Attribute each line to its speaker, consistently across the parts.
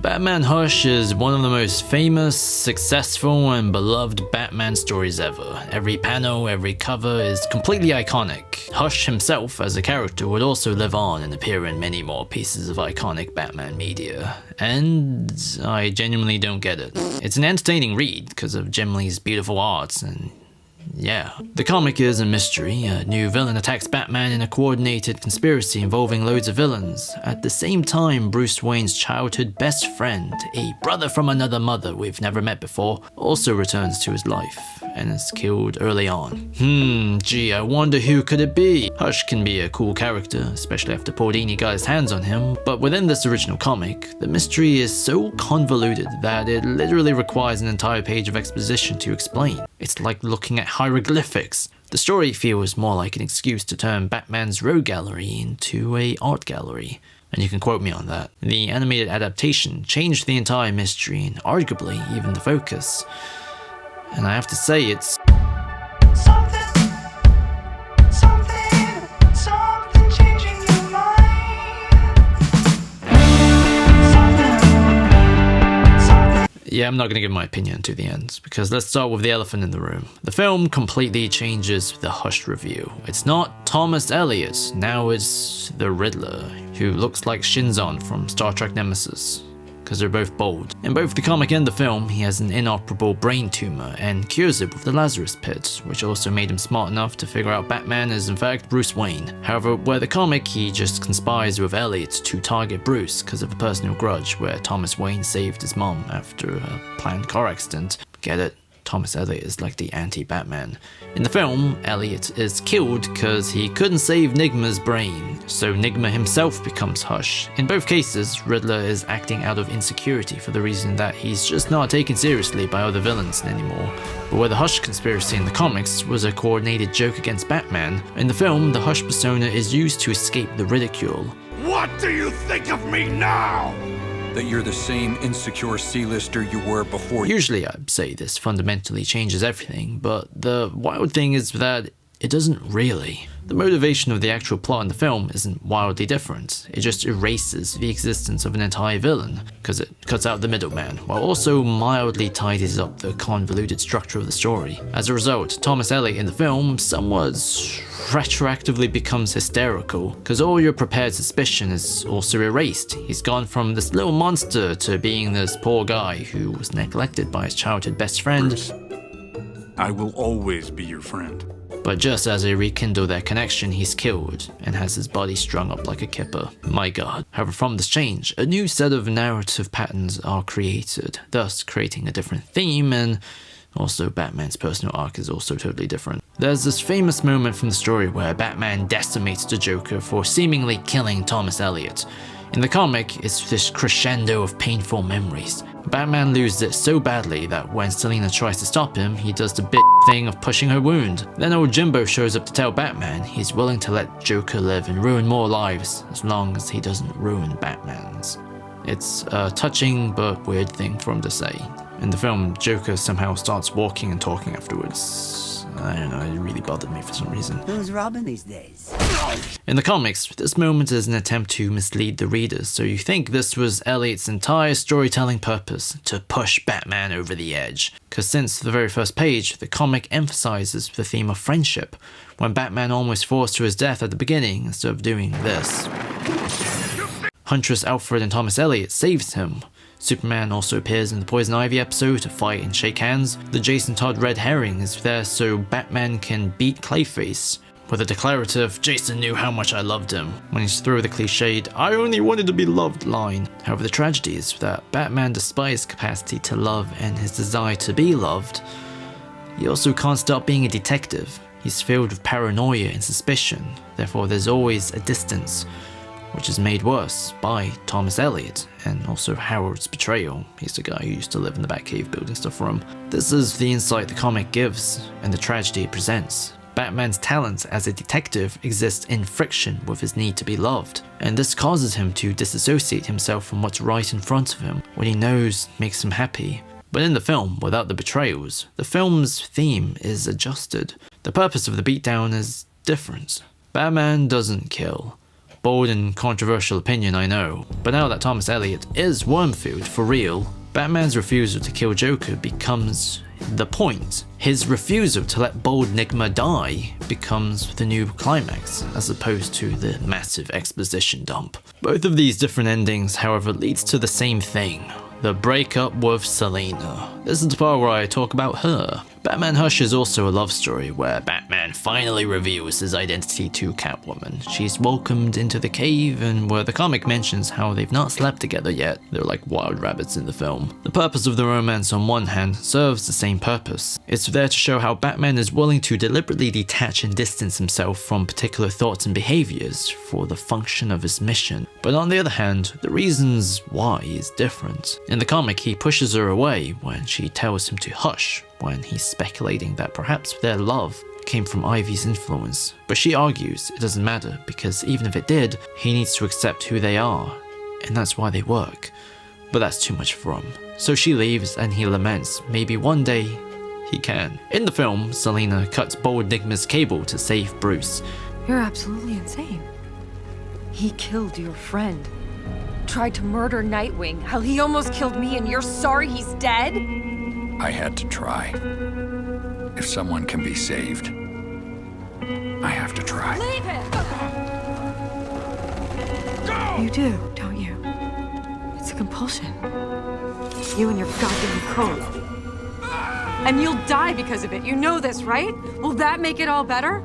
Speaker 1: Batman Hush is one of the most famous, successful, and beloved Batman stories ever. Every panel, every cover is completely iconic. Hush himself as a character would also live on and appear in many more pieces of iconic Batman media. And I genuinely don't get it. It's an entertaining read because of Jim Lee's beautiful art and yeah. The comic is a mystery. A new villain attacks Batman in a coordinated conspiracy involving loads of villains. At the same time, Bruce Wayne's childhood best friend, a brother from another mother we've never met before, also returns to his life and is killed early on. Gee, I wonder who could it be? Hush can be a cool character, especially after Paul Dini got his hands on him, but within this original comic, the mystery is so convoluted that it literally requires an entire page of exposition to explain. It's like looking at hieroglyphics. The story feels more like an excuse to turn Batman's rogue gallery into an art gallery. And you can quote me on that. The animated adaptation changed the entire mystery and arguably even the focus. And I have to say it's something changing your mind. Yeah, I'm not gonna give my opinion to the end, because let's start with the elephant in the room. The film completely changes the Hush review. It's not Thomas Elliot, now it's the Riddler, who looks like Shinzon from Star Trek Nemesis, because they're both bald. In both the comic and the film, he has an inoperable brain tumor and cures it with the Lazarus Pit, which also made him smart enough to figure out Batman is in fact Bruce Wayne. However, where the comic, he just conspires with Elliot to target Bruce because of a personal grudge where Thomas Wayne saved his mom after a planned car accident. Get it? Thomas Elliot is like the anti-Batman. In the film, Elliot is killed because he couldn't save Nigma's brain, so Nigma himself becomes Hush. In both cases, Riddler is acting out of insecurity for the reason that he's just not taken seriously by other villains anymore. But where the Hush conspiracy in the comics was a coordinated joke against Batman, in the film, the Hush persona is used to escape the ridicule.
Speaker 2: What do you think of me now? That you're the same insecure C-lister you were before.
Speaker 1: Usually I'd say this fundamentally changes everything, but the wild thing is that it doesn't really. The motivation of the actual plot in the film isn't wildly different. It just erases the existence of an entire villain, because it cuts out the middleman, while also mildly tidies up the convoluted structure of the story. As a result, Thomas Elliot in the film somewhat retroactively becomes hysterical, because all your prepared suspicion is also erased. He's gone from this little monster to being this poor guy who was neglected by his childhood best friend.
Speaker 2: Bruce, I will always be your friend.
Speaker 1: But just as they rekindle their connection, he's killed and has his body strung up like a kipper. My god. However, from this change, a new set of narrative patterns are created, thus creating a different theme, and also Batman's personal arc is also totally different. There's this famous moment from the story where Batman decimates the Joker for seemingly killing Thomas Elliot. In the comic, it's this crescendo of painful memories. Batman loses it so badly that when Selina tries to stop him, he does the bitch thing of pushing her wound. Then old Jimbo shows up to tell Batman he's willing to let Joker live and ruin more lives as long as he doesn't ruin Batman's. It's a touching but weird thing for him to say. In the film, Joker somehow starts walking and talking afterwards. I don't know, it really bothered me for some reason.
Speaker 3: Who's robbing these days?
Speaker 1: In the comics, this moment is an attempt to mislead the readers, so you think this was Elliot's entire storytelling purpose, to push Batman over the edge. Because since the very first page, the comic emphasizes the theme of friendship, when Batman almost falls to his death at the beginning instead of doing this. Huntress Alfred and Thomas Elliot saves him. Superman also appears in the Poison Ivy episode to fight and shake hands. The Jason Todd red herring is there so Batman can beat Clayface, with a declarative, "Jason knew how much I loved him," when he's through the cliched, "I only wanted to be loved" line. However, the tragedy is that Batman, despite his capacity to love and his desire to be loved, he also can't stop being a detective. He's filled with paranoia and suspicion, therefore there's always a distance, which is made worse by Thomas Elliot and also Howard's betrayal. He's the guy who used to live in the Batcave building stuff for him. This is the insight the comic gives and the tragedy it presents. Batman's talent as a detective exists in friction with his need to be loved, and this causes him to disassociate himself from what's right in front of him, what he knows makes him happy. But in the film, without the betrayals, the film's theme is adjusted. The purpose of the beatdown is different. Batman doesn't kill. Bold and controversial opinion, I know. But now that Thomas Elliot is Wormfield for real, Batman's refusal to kill Joker becomes the point. His refusal to let Bold Nigma die becomes the new climax, as opposed to the massive exposition dump. Both of these different endings, however, leads to the same thing. The breakup with Selina. This is the part where I talk about her. Batman Hush is also a love story where Batman finally reveals his identity to Catwoman. She's welcomed into the cave, and where the comic mentions how they've not slept together yet. They're like wild rabbits in the film. The purpose of the romance on one hand serves the same purpose. It's there to show how Batman is willing to deliberately detach and distance himself from particular thoughts and behaviors for the function of his mission. But on the other hand, the reasons why is different. In the comic, he pushes her away when she tells him to hush, when he's speculating that perhaps their love came from Ivy's influence. But she argues it doesn't matter, because even if it did, he needs to accept who they are, and that's why they work. But that's too much for him. So she leaves, and he laments maybe one day he can. In the film, Selina cuts Bold Nigma's cable to save Bruce.
Speaker 3: You're absolutely insane. He killed your friend. Tried to murder Nightwing. Hell, he almost killed me, and you're sorry he's dead?
Speaker 2: I had to try. If someone can be saved, I have to try.
Speaker 3: Leave him!
Speaker 2: Go!
Speaker 3: You do, don't you? It's a compulsion. You and your goddamn code. And you'll die because of it. You know this, right? Will that make it all better?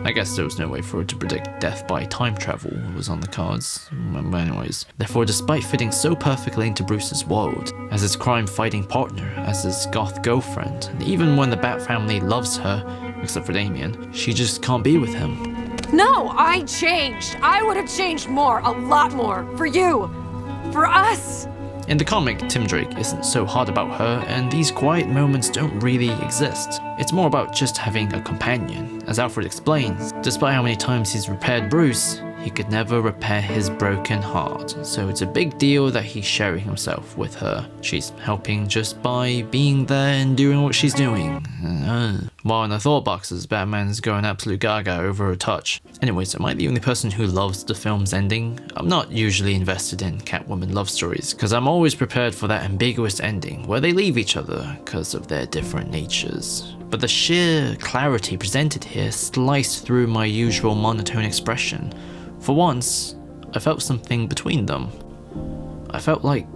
Speaker 1: I guess there was no way for her to predict death by time travel was on the cards. But anyways, therefore, despite fitting so perfectly into Bruce's world, as his crime-fighting partner, as his goth girlfriend, and even when the Bat family loves her, except for Damian, she just can't be with him.
Speaker 3: No, I changed. I would have changed more, a lot more, for you, for us.
Speaker 1: In the comic, Tim Drake isn't so hard about her, and these quiet moments don't really exist. It's more about just having a companion. As Alfred explains, despite how many times he's repaired Bruce, he could never repair his broken heart, so it's a big deal that he's sharing himself with her. She's helping just by being there and doing what she's doing. While in the thought boxes, Batman's going absolute gaga over her touch. Anyways, am I the only person who loves the film's ending? I'm not usually invested in Catwoman love stories, because I'm always prepared for that ambiguous ending, where they leave each other because of their different natures. But the sheer clarity presented here sliced through my usual monotone expression. For once, I felt something between them. I felt like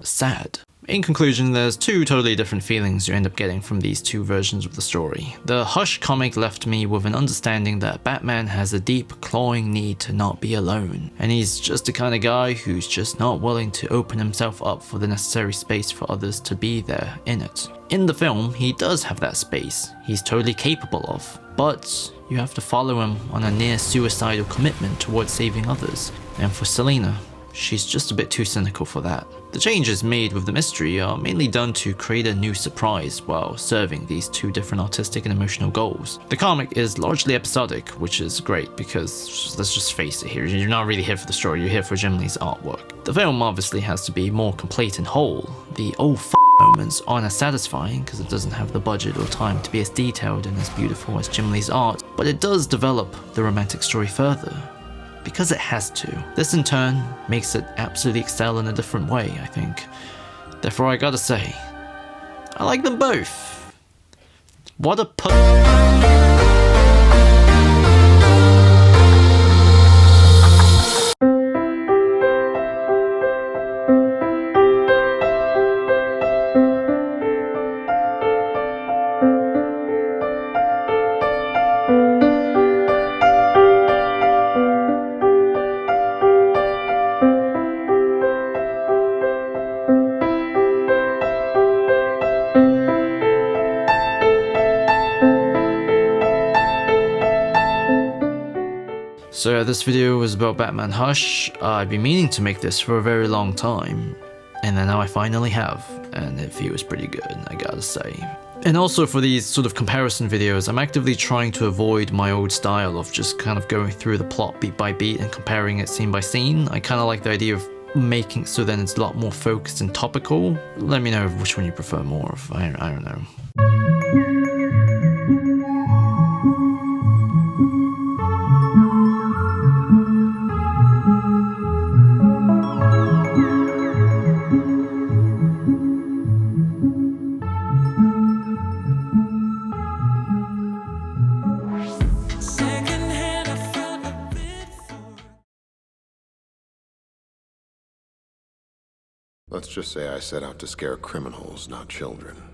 Speaker 1: sad. In conclusion, there's two totally different feelings you end up getting from these two versions of the story. The Hush comic left me with an understanding that Batman has a deep, clawing need to not be alone, and he's just the kind of guy who's just not willing to open himself up for the necessary space for others to be there in it. In the film, he does have that space, he's totally capable of, but you have to follow him on a near-suicidal commitment towards saving others, and for Selina, she's just a bit too cynical for that. The changes made with the mystery are mainly done to create a new surprise while serving these two different artistic and emotional goals. The comic is largely episodic, which is great because, let's just face it here, you're not really here for the story, you're here for Jim Lee's artwork. The film obviously has to be more complete and whole. The moments aren't as satisfying because it doesn't have the budget or time to be as detailed and as beautiful as Jim Lee's art, but it does develop the romantic story further. Because it has to. This in turn makes it absolutely excel in a different way, I think. Therefore, I gotta say, I like them both. What a So yeah, this video was about Batman Hush. I've been meaning to make this for a very long time, and then now I finally have, and it feels pretty good, I gotta say. And also for these sort of comparison videos, I'm actively trying to avoid my old style of just kind of going through the plot beat by beat and comparing it scene by scene. I kind of like the idea of making so then it's a lot more focused and topical. Let me know which one you prefer more of, I don't know.
Speaker 4: Let's just say I set out to scare criminals, not children.